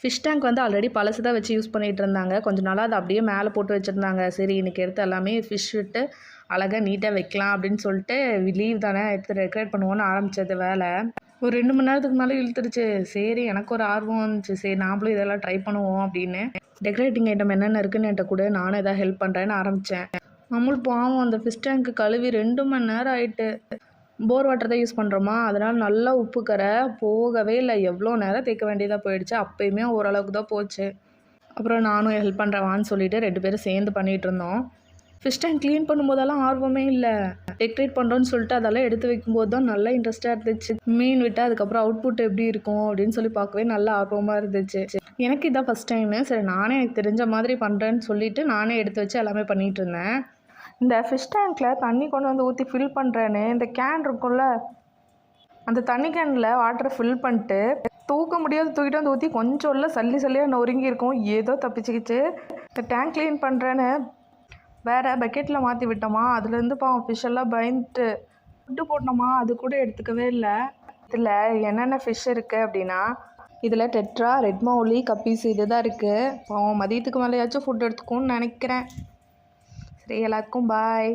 Fish tank வந்து already பழசு தான் வச்சு யூஸ் பண்ணிகிட்டு இருந்தாங்க. கொஞ்சம் நாளாக அதை அப்படியே மேலே போட்டு வச்சுருந்தாங்க. சரி இன்றைக்கி எடுத்து எல்லாமே ஃபிஷ் விட்டு அழகாக நீட்டாக வைக்கலாம் அப்படின்னு சொல்லிட்டு லீவ் தானே எடுத்து டெக்கரேட் பண்ணுவோன்னு ஆரம்பித்தது வேலை. ஒரு 2 மணி நேரத்துக்கு மேலே இழுத்துருச்சு. சரி எனக்கு ஒரு ஆர்வம் வந்துச்சு. சரி நாமளும் இதெல்லாம் ட்ரை பண்ணுவோம் அப்படின்னு டெக்கரேட்டிங் ஐட்டம் என்னென்ன இருக்குன்னு என்கிட்ட கூட நானும் எதாவது ஹெல்ப் பண்ணுறேன்னு ஆரம்பித்தேன். நம்மளும் பாவம் அந்த ஃபிஷ் டேங்க்கு கழுவி 2 மணி நேரம் ஆகிட்டு. போர் வாட்டர் தான் யூஸ் பண்ணுறோமா, அதனால் நல்லா உப்பு கரை போகவே இல்லை. எவ்வளோ நேரம் தேய்க்க வேண்டியதாக போயிடுச்சு. அப்போயுமே ஓரளவுக்கு தான் போச்சு. அப்புறம் நானும் ஹெல்ப் பண்ணுறவான்னு சொல்லிவிட்டு 2 பேரும் சேர்ந்து பண்ணிகிட்டு இருந்தோம். ஃபிஷ் டேங்க் க்ளீன் பண்ணும்போதெல்லாம் ஆர்வமே இல்லை. டெக்கரேட் பண்ணுறோன்னு சொல்லிட்டு அதெல்லாம் எடுத்து வைக்கும்போது தான் நல்லா இன்ட்ரெஸ்ட்டாக இருந்துச்சு. மீன் விட்டு அதுக்கப்புறம் அவுட்புட் எப்படி இருக்கும் அப்படின்னு சொல்லி பார்க்கவே நல்லா ஆர்வமாக இருந்துச்சு. எனக்கு இதான் ஃபஸ்ட் டைமு. சரி நானே எனக்கு தெரிஞ்ச மாதிரி பண்ணுறேன்னு சொல்லிவிட்டு நானே எடுத்து வச்சு எல்லாமே பண்ணிகிட்டு இருந்தேன். இந்த ஃபிஷ் டேங்க்கில் தண்ணி கொண்டு வந்து ஊற்றி ஃபில் பண்ணுறேன்னு இந்த கேன் இருக்கும்ல, அந்த தண்ணி கேனில் வாட்டரை ஃபில் பண்ணிட்டு தூக்க முடியாது தூக்கிட்டு வந்து ஊற்றி கொஞ்சம் இல்லை சல்லியாக நொறுங்கி இருக்கும். ஏதோ தப்பிச்சுக்கிச்சு. இந்த டேங்க் க்ளீன் பண்ணுறேன்னு வேறு பக்கெட்டில் மாற்றி விட்டோமா, அதுலேருந்து பாவம் ஃபிஷ் எல்லாம் பயந்துட்டு ஃபுட்டு போட்டோமா, அது கூட எடுத்துக்கவே இல்லை. இதில் என்னென்ன ஃபிஷ் இருக்குது அப்படின்னா, இதில் டெட்ரா, ரெட் மௌலி, கப்பீஸ் இது தான் இருக்குது. பாவம் மதியத்துக்கு மேலேயாச்சும் ஃபுட் எடுத்துக்கும்னு நினைக்கிறேன். சரி எல்லாத்துக்கும் பாய்.